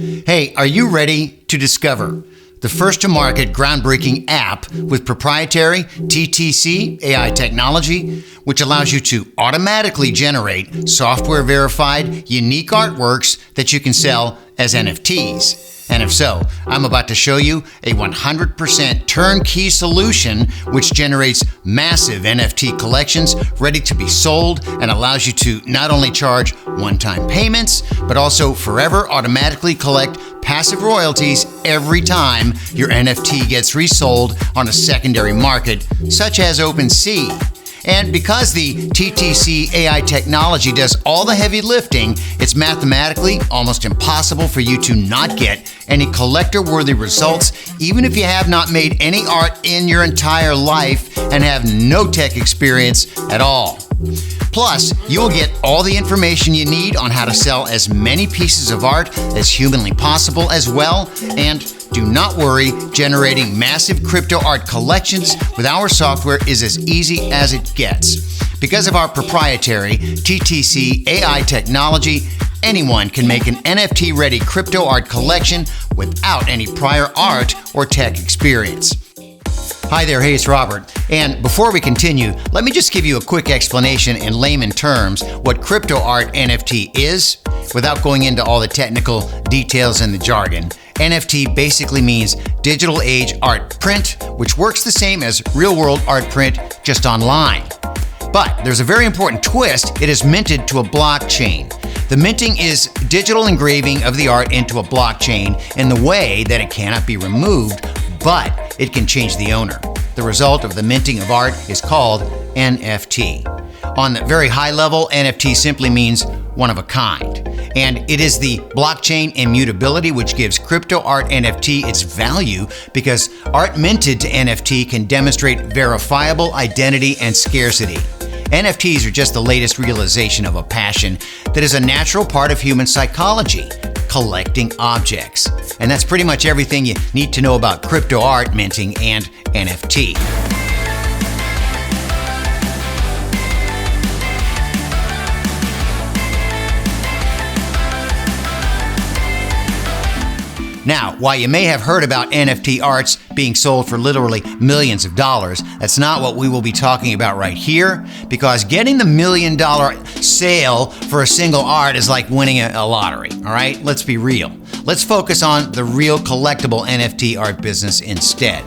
Hey, are you ready to discover the first-to-market groundbreaking app with proprietary TTC AI technology, which allows you to automatically generate software-verified, unique artworks that you can sell as NFTs? And if so, I'm about to show you a 100% turnkey solution which generates massive NFT collections ready to be sold and allows you to not only charge one-time payments, but also forever automatically collect passive royalties every time your NFT gets resold on a secondary market, such as OpenSea. And because the TTC AI technology does all the heavy lifting, it's mathematically almost impossible for you to not get any collector-worthy results, even if you have not made any art in your entire life and have no tech experience at all. Plus, you'll get all the information you need on how to sell as many pieces of art as humanly possible as well. And do not worry, generating massive crypto art collections with our software is as easy as it gets. Because of our proprietary TTC AI technology, anyone can make an NFT-ready crypto art collection without any prior art or tech experience. Hi there, hey, it's Robert. And before we continue, let me just give you a quick explanation in layman terms what crypto art NFT is, without going into all the technical details and the jargon. NFT basically means digital age art print, which works the same as real-world art print, just online. But there's a very important twist. It is minted to a blockchain. The minting is digital engraving of the art into a blockchain in the way that it cannot be removed, but it can change the owner. The result of the minting of art is called NFT. On the very high level, NFT simply means one of a kind. And it is the blockchain immutability which gives crypto art NFT its value, because art minted to NFT can demonstrate verifiable identity and scarcity. NFTs are just the latest realization of a passion that is a natural part of human psychology: collecting objects. And that's pretty much everything you need to know about crypto art minting and NFT. Now, while you may have heard about NFT arts being sold for literally millions of dollars, that's not what we will be talking about right here, because getting the $1 million sale for a single art is like winning a lottery, all right? Let's be real. Let's focus on the real collectible NFT art business instead.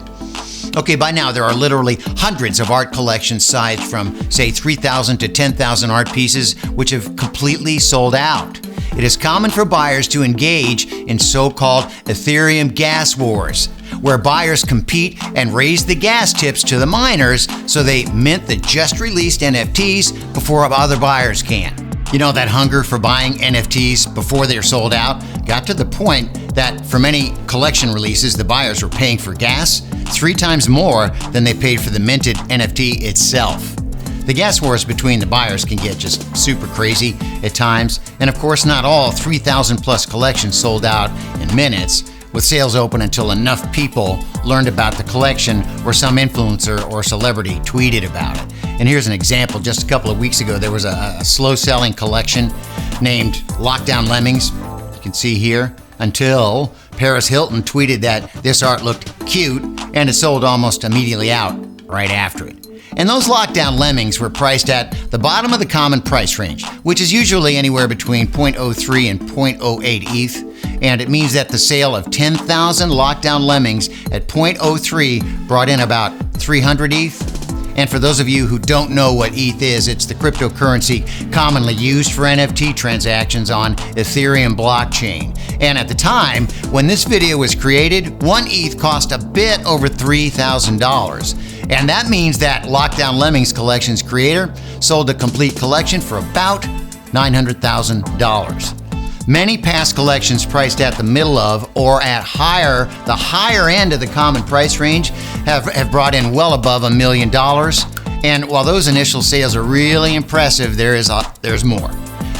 Okay, by now there are literally hundreds of art collections sized from, say, 3,000 to 10,000 art pieces, which have completely sold out. It is common for buyers to engage in so-called Ethereum gas wars, where buyers compete and raise the gas tips to the miners so they mint the just-released NFTs before other buyers can. You know, that hunger for buying NFTs before they're sold out got to the point that for many collection releases, the buyers were paying for gas 3 times more than they paid for the minted NFT itself. The gas wars between the buyers can get just super crazy at times, and of course not all 3,000 plus collections sold out in minutes, with sales open until enough people learned about the collection or some influencer or celebrity tweeted about it. And here's an example. Just a couple of weeks ago, there was a slow-selling collection named Lockdown Lemmings, you can see here, until Paris Hilton tweeted that this art looked cute, and it sold almost immediately out right after it. And those Lockdown Lemmings were priced at the bottom of the common price range, which is usually anywhere between 0.03 and 0.08 ETH. And it means that the sale of 10,000 Lockdown Lemmings at 0.03 brought in about 300 ETH. And for those of you who don't know what ETH is, it's the cryptocurrency commonly used for NFT transactions on Ethereum blockchain. And at the time when this video was created, 1 ETH cost a bit over $3,000. And that means that Lockdown Lemmings Collection's creator sold a complete collection for about $900,000. Many past collections priced at the middle of or at the higher end of the common price range have brought in well above $1 million. And while those initial sales are really impressive, there's more.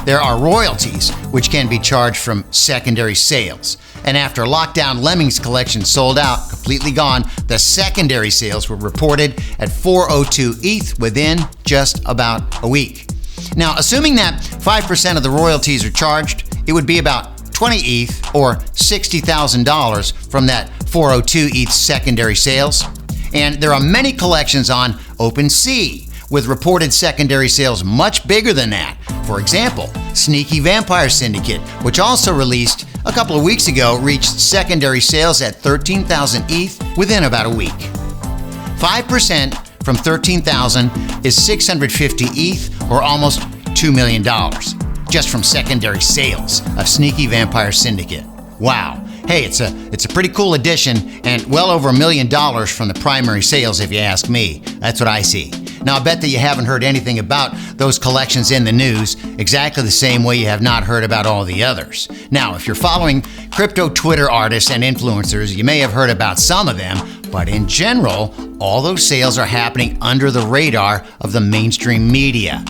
There are royalties, which can be charged from secondary sales. And after Lockdown Lemmings Collection sold out, completely gone, the secondary sales were reported at 402 ETH within just about a week. Now, assuming that 5% of the royalties are charged, it would be about 20 ETH or $60,000 from that 402 ETH secondary sales. And there are many collections on OpenSea with reported secondary sales much bigger than that. For example, Sneaky Vampire Syndicate, which also released a couple of weeks ago, reached secondary sales at 13,000 ETH within about a week. 5% from 13,000 is 650 ETH or almost $2 million just from secondary sales of Sneaky Vampire Syndicate. Wow. Hey, it's a pretty cool addition and well over $1 million from the primary sales if you ask me. That's what I see. Now, I bet that you haven't heard anything about those collections in the news exactly the same way you have not heard about all the others. Now, if you're following crypto Twitter artists and influencers, you may have heard about some of them, but in general, all those sales are happening under the radar of the mainstream media.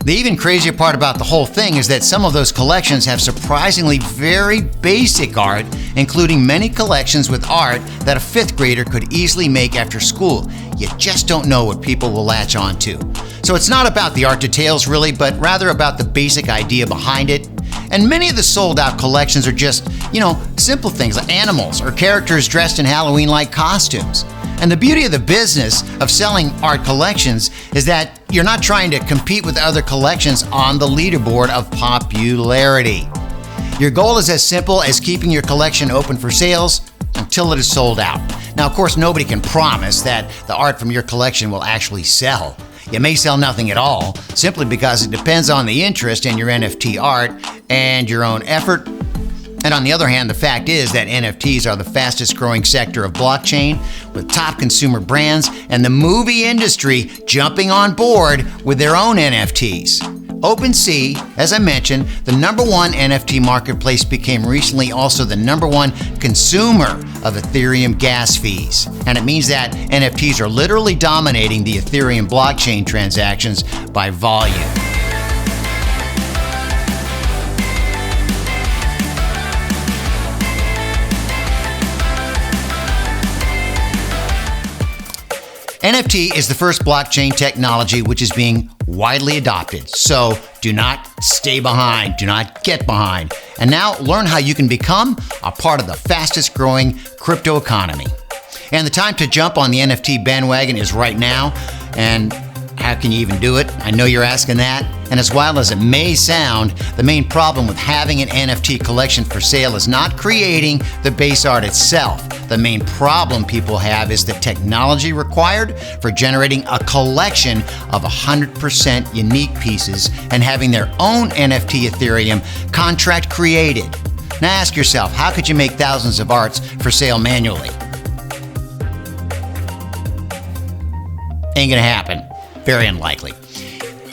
The even crazier part about the whole thing is that some of those collections have surprisingly very basic art, including many collections with art that a fifth grader could easily make after school. You just don't know what people will latch on to. So it's not about the art details really, but rather about the basic idea behind it. And many of the sold out collections are just, simple things like animals or characters dressed in Halloween-like costumes. And the beauty of the business of selling art collections is that you're not trying to compete with other collections on the leaderboard of popularity. Your goal is as simple as keeping your collection open for sales until it is sold out. Now, of course, nobody can promise that the art from your collection will actually sell. You may sell nothing at all, simply because it depends on the interest in your NFT art and your own effort. And on the other hand, the fact is that NFTs are the fastest growing sector of blockchain, with top consumer brands and the movie industry jumping on board with their own NFTs. OpenSea, as I mentioned, the #1 NFT marketplace, became recently also the #1 consumer of Ethereum gas fees. And it means that NFTs are literally dominating the Ethereum blockchain transactions by volume. NFT is the first blockchain technology which is being widely adopted. So do not stay behind, do not get behind. And now learn how you can become a part of the fastest growing crypto economy. And the time to jump on the NFT bandwagon is right now. And how can you even do it? I know you're asking that. And as wild as it may sound, the main problem with having an NFT collection for sale is not creating the base art itself. The main problem people have is the technology required for generating a collection of 100% unique pieces and having their own NFT Ethereum contract created. Now ask yourself, how could you make thousands of arts for sale manually? Ain't gonna happen. Very unlikely.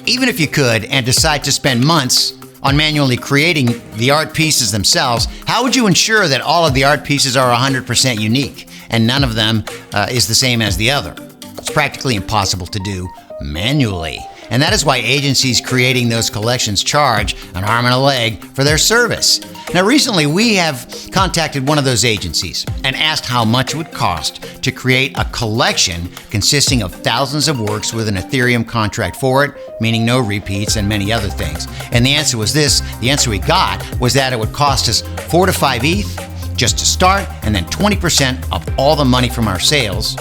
Even if you could and decide to spend months on manually creating the art pieces themselves, how would you ensure that all of the art pieces are 100% unique and none of them is the same as the other? It's practically impossible to do manually. And that is why agencies creating those collections charge an arm and a leg for their service. Now, recently we have contacted one of those agencies and asked how much it would cost to create a collection consisting of thousands of works with an Ethereum contract for it, meaning no repeats and many other things. And the answer was this. The answer we got was that it would cost us 4 to 5 ETH just to start, and then 20% of all the money from our sales,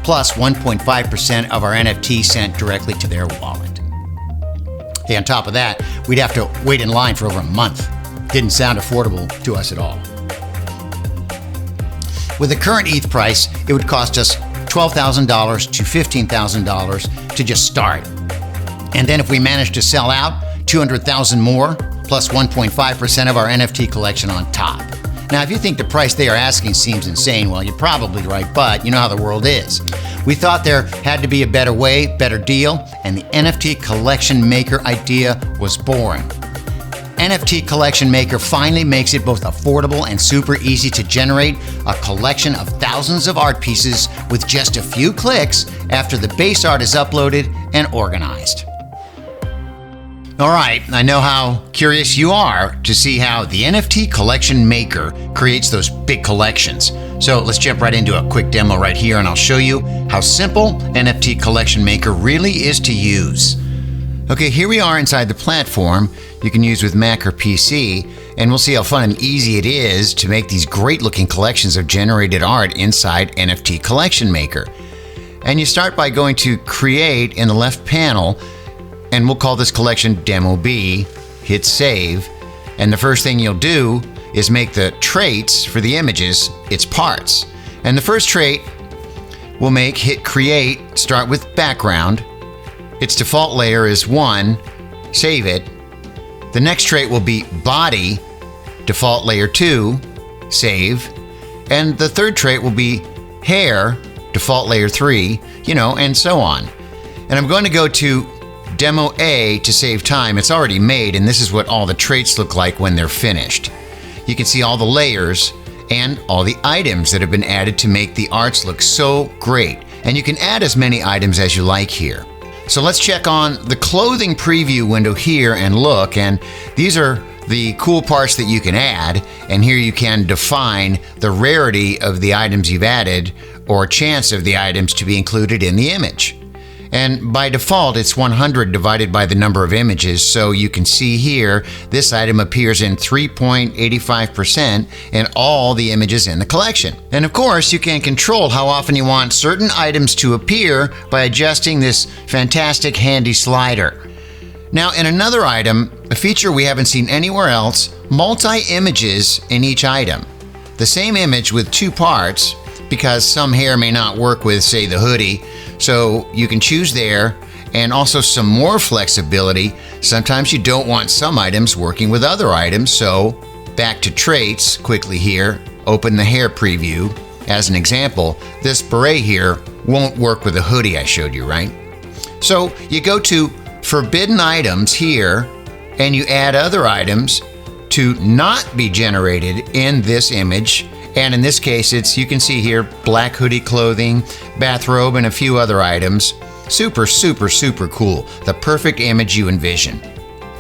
plus 1.5% of our NFT sent directly to their wallet. Hey, on top of that, we'd have to wait in line for over a month. Didn't sound affordable to us at all. With the current ETH price, it would cost us $12,000 to $15,000 to just start. And then if we manage to sell out, 200,000 more, plus 1.5% of our NFT collection on top. Now, if you think the price they are asking seems insane, well, you're probably right, but you know how the world is. We thought there had to be a better way, better deal, and the NFT Collection Maker idea was born. NFT Collection Maker finally makes it both affordable and super easy to generate a collection of thousands of art pieces with just a few clicks after the base art is uploaded and organized. All right, I know how curious you are to see how the NFT Collection Maker creates those big collections. So let's jump right into a quick demo right here, and I'll show you how simple NFT Collection Maker really is to use. Okay, here we are inside the platform you can use with Mac or PC, and we'll see how fun and easy it is to make these great looking collections of generated art inside NFT Collection Maker. And you start by going to Create in the left panel, and we'll call this collection Demo B, hit Save, and the first thing you'll do is make the traits for the images its parts. And the first trait we'll make, hit Create, start with background. Its default layer is 1, save it. The next trait will be body, default layer 2, save. And the third trait will be hair, default layer 3, and so on. And I'm going to go to Demo A to save time. It's already made, and this is what all the traits look like when they're finished. You can see all the layers and all the items that have been added to make the arts look so great. And you can add as many items as you like here. So let's check on the clothing preview window here and look, and these are the cool parts that you can add, and here you can define the rarity of the items you've added or chance of the items to be included in the image. And by default, it's 100 divided by the number of images, so you can see here this item appears in 3.85% in all the images in the collection. And of course, you can control how often you want certain items to appear by adjusting this fantastic handy slider. Now, in another item, a feature we haven't seen anywhere else, multi-images in each item. The same image with two parts, because some hair may not work with, say, the hoodie, so you can choose there, and also some more flexibility. Sometimes you don't want some items working with other items, so back to traits quickly here, open the hair preview. As an example, this beret here won't work with the hoodie I showed you, right? So you go to forbidden items here, and you add other items to not be generated in this image. And in this case, you can see here, black hoodie clothing, bathrobe, and a few other items. Super, super, super cool. The perfect image you envision.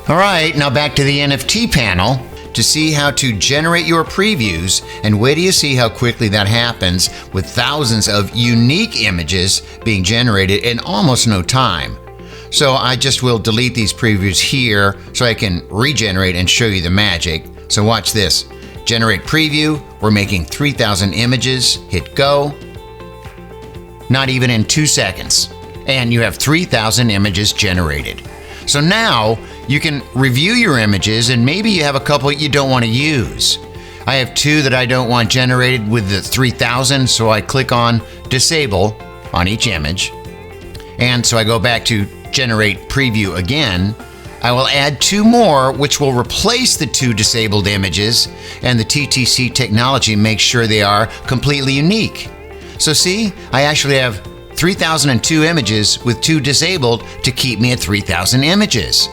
All right, now back to the NFT panel to see how to generate your previews, and wait till you see how quickly that happens with thousands of unique images being generated in almost no time. So I just will delete these previews here so I can regenerate and show you the magic. So watch this. Generate preview, we're making 3,000 images, hit go. Not even in 2 seconds. And you have 3,000 images generated. So now you can review your images, and maybe you have a couple you don't want to use. I have 2 that I don't want generated with the 3,000, so I click on disable on each image. And so I go back to generate preview again. I will add 2 more, which will replace the 2 disabled images, and the TTC technology makes sure they are completely unique. So see, I actually have 3,002 images with 2 disabled to keep me at 3,000 images.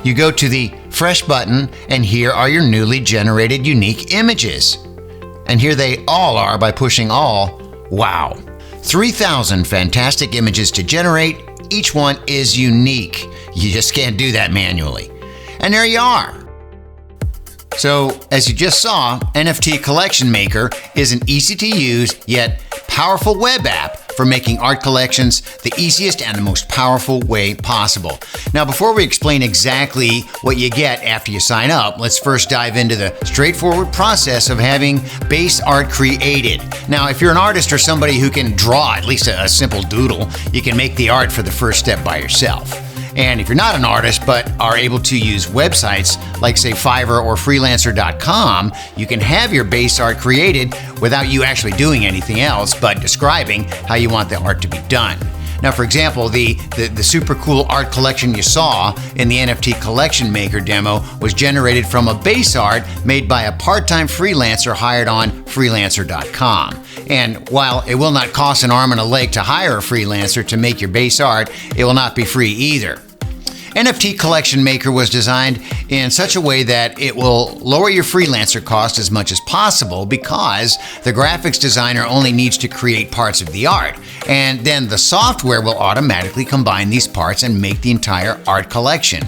You go to the Fresh button, and here are your newly generated unique images. And here they all are by pushing all. Wow! 3,000 fantastic images to generate. Each one is unique. You just can't do that manually. And there you are. So, as you just saw, NFT Collection Maker is an easy-to-use yet powerful web app for making art collections the easiest and the most powerful way possible. Now, before we explain exactly what you get after you sign up, let's first dive into the straightforward process of having base art created. Now, if you're an artist or somebody who can draw at least a simple doodle, you can make the art for the first step by yourself. And if you're not an artist but are able to use websites like, say, Fiverr or freelancer.com, you can have your base art created without you actually doing anything else but describing how you want the art to be done. Now, for example, the super cool art collection you saw in the NFT Collection Maker demo was generated from a base art made by a part-time freelancer hired on freelancer.com. And while it will not cost an arm and a leg to hire a freelancer to make your base art, it will not be free either. NFT Collection Maker was designed in such a way that it will lower your freelancer cost as much as possible, because the graphics designer only needs to create parts of the art, and then the software will automatically combine these parts and make the entire art collection.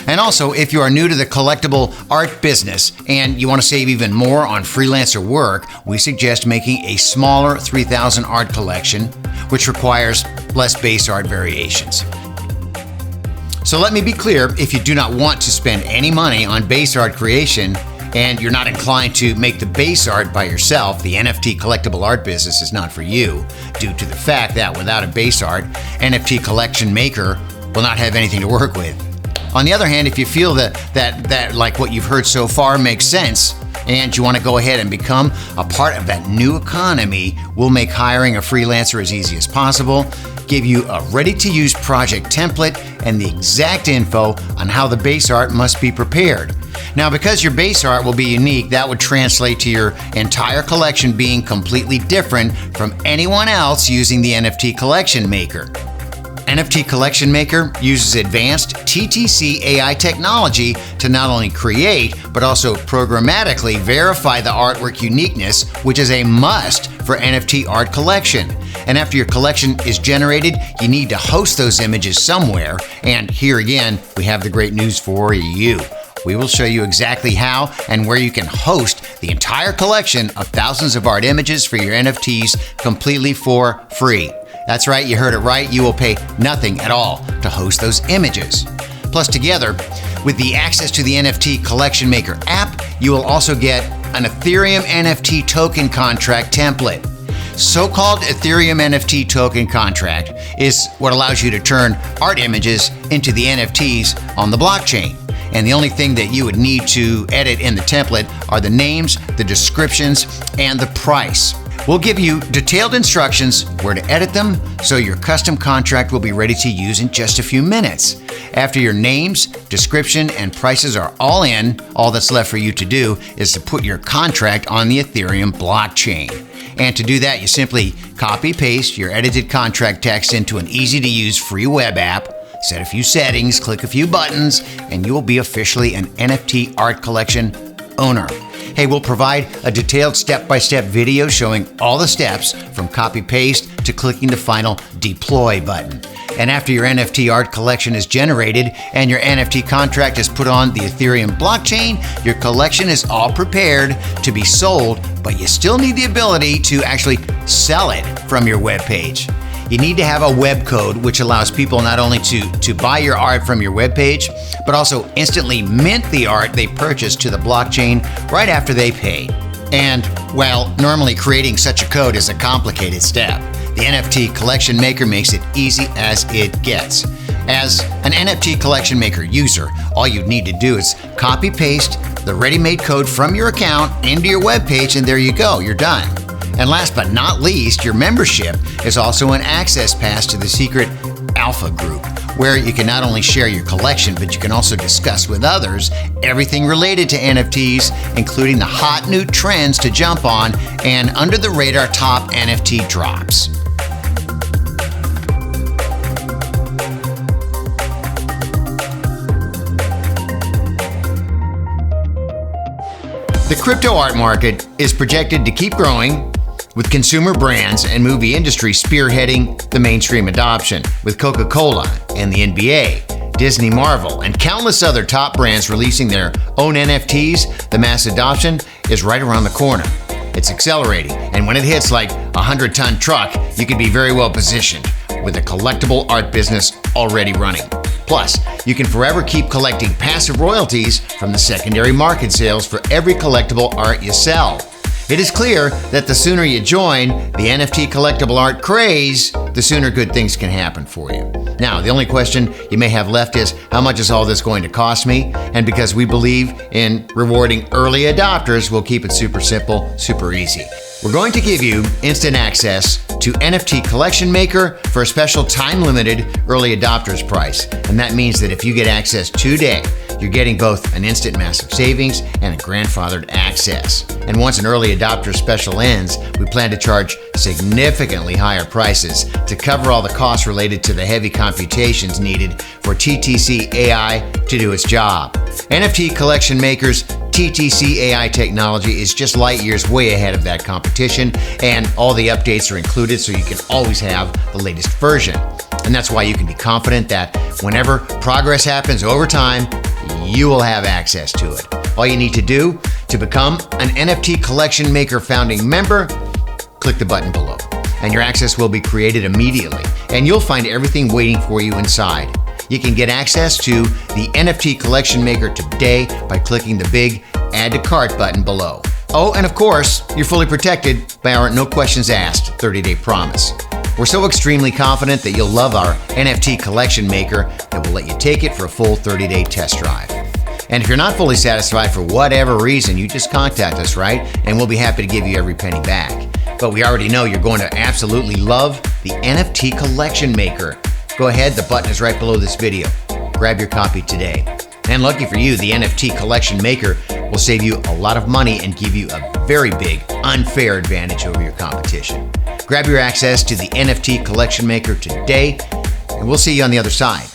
And also, if you are new to the collectible art business and you want to save even more on freelancer work, we suggest making a smaller 3,000 art collection, which requires less base art variations. So let me be clear, if you do not want to spend any money on base art creation, and you're not inclined to make the base art by yourself, the NFT collectible art business is not for you, due to the fact that without a base art, NFT Collection Maker will not have anything to work with. On the other hand, if you feel that like what you've heard so far makes sense, and you want to go ahead and become a part of that new economy, we'll make hiring a freelancer as easy as possible, give you a ready-to-use project template, and the exact info on how the base art must be prepared. Now, because your base art will be unique, that would translate to your entire collection being completely different from anyone else using the NFT Collection Maker. NFT Collection Maker uses advanced TTC AI technology to not only create, but also programmatically verify the artwork uniqueness, which is a must for NFT art collection. And after your collection is generated, you need to host those images somewhere. And here again, we have the great news for you. We will show you exactly how and where you can host the entire collection of thousands of art images for your NFTs completely for free. That's right, you heard it right. You will pay nothing at all to host those images. Plus, together with the access to the NFT Collection Maker app, you will also get an Ethereum NFT token contract template. So-called Ethereum NFT token contract is what allows you to turn art images into the NFTs on the blockchain. And the only thing that you would need to edit in the template are the names, the descriptions, and the price. We'll give you detailed instructions where to edit them, so your custom contract will be ready to use in just a few minutes. After your names, description, and prices are all in, all that's left for you to do is to put your contract on the Ethereum blockchain. And to do that, you simply copy-paste your edited contract text into an easy-to-use free web app, set a few settings, click a few buttons, and you will be officially an NFT art collection owner. Hey, we'll provide a detailed step-by-step video showing all the steps from copy-paste to clicking the final deploy button. And after your NFT art collection is generated and your NFT contract is put on the Ethereum blockchain, your collection is all prepared to be sold, but you still need the ability to actually sell it from your webpage. You need to have a web code which allows people not only to buy your art from your webpage, but also instantly mint the art they purchased to the blockchain right after they pay. And while normally creating such a code is a complicated step, the NFT Collection Maker makes it easy as it gets. As an NFT Collection Maker user, all you need to do is copy-paste the ready-made code from your account into your webpage, and there you go, you're done. And last but not least, your membership is also an access pass to the secret alpha group, where you can not only share your collection, but you can also discuss with others everything related to NFTs, including the hot new trends to jump on and under the radar top NFT drops. The crypto art market is projected to keep growing, with consumer brands and movie industry spearheading the mainstream adoption, with Coca-cola and the NBA, Disney, Marvel, and countless other top brands releasing their own NFTs. The mass adoption is right around the corner. It's accelerating, and when it hits like a 100-ton truck, you can be very well positioned with a collectible art business already running. Plus, you can forever keep collecting passive royalties from the secondary market sales for every collectible art you sell. It is clear that the sooner you join the NFT collectible art craze, the sooner good things can happen for you. Now, the only question you may have left is, how much is all this going to cost me? And because we believe in rewarding early adopters, we'll keep it super simple, super easy. We're going to give you instant access to NFT Collection Maker for a special time-limited early adopters price. And that means that if you get access today, you're getting both an instant massive savings and a grandfathered access. And once an early adopter special ends, we plan to charge significantly higher prices to cover all the costs related to the heavy computations needed for TTC AI to do its job. NFT Collection Maker's TTC AI technology is just light years way ahead of that competition, and all the updates are included so you can always have the latest version. And that's why you can be confident that whenever progress happens over time, you will have access to it. All you need to do to become an NFT Collection Maker founding member, click the button below, and your access will be created immediately, and you'll find everything waiting for you inside. You can get access to the NFT Collection Maker today by clicking the big Add to Cart button below. Oh, and of course, you're fully protected by our no questions asked 30-day promise. We're so extremely confident that you'll love our NFT Collection Maker that we'll let you take it for a full 30-day test drive. And if you're not fully satisfied for whatever reason, you just contact us, right? And we'll be happy to give you every penny back. But we already know you're going to absolutely love the NFT Collection Maker. Go ahead, the button is right below this video. Grab your copy today. And lucky for you, the NFT Collection Maker will save you a lot of money and give you a very big, unfair advantage over your competition. Grab your access to the NFT Collection Maker today, and we'll see you on the other side.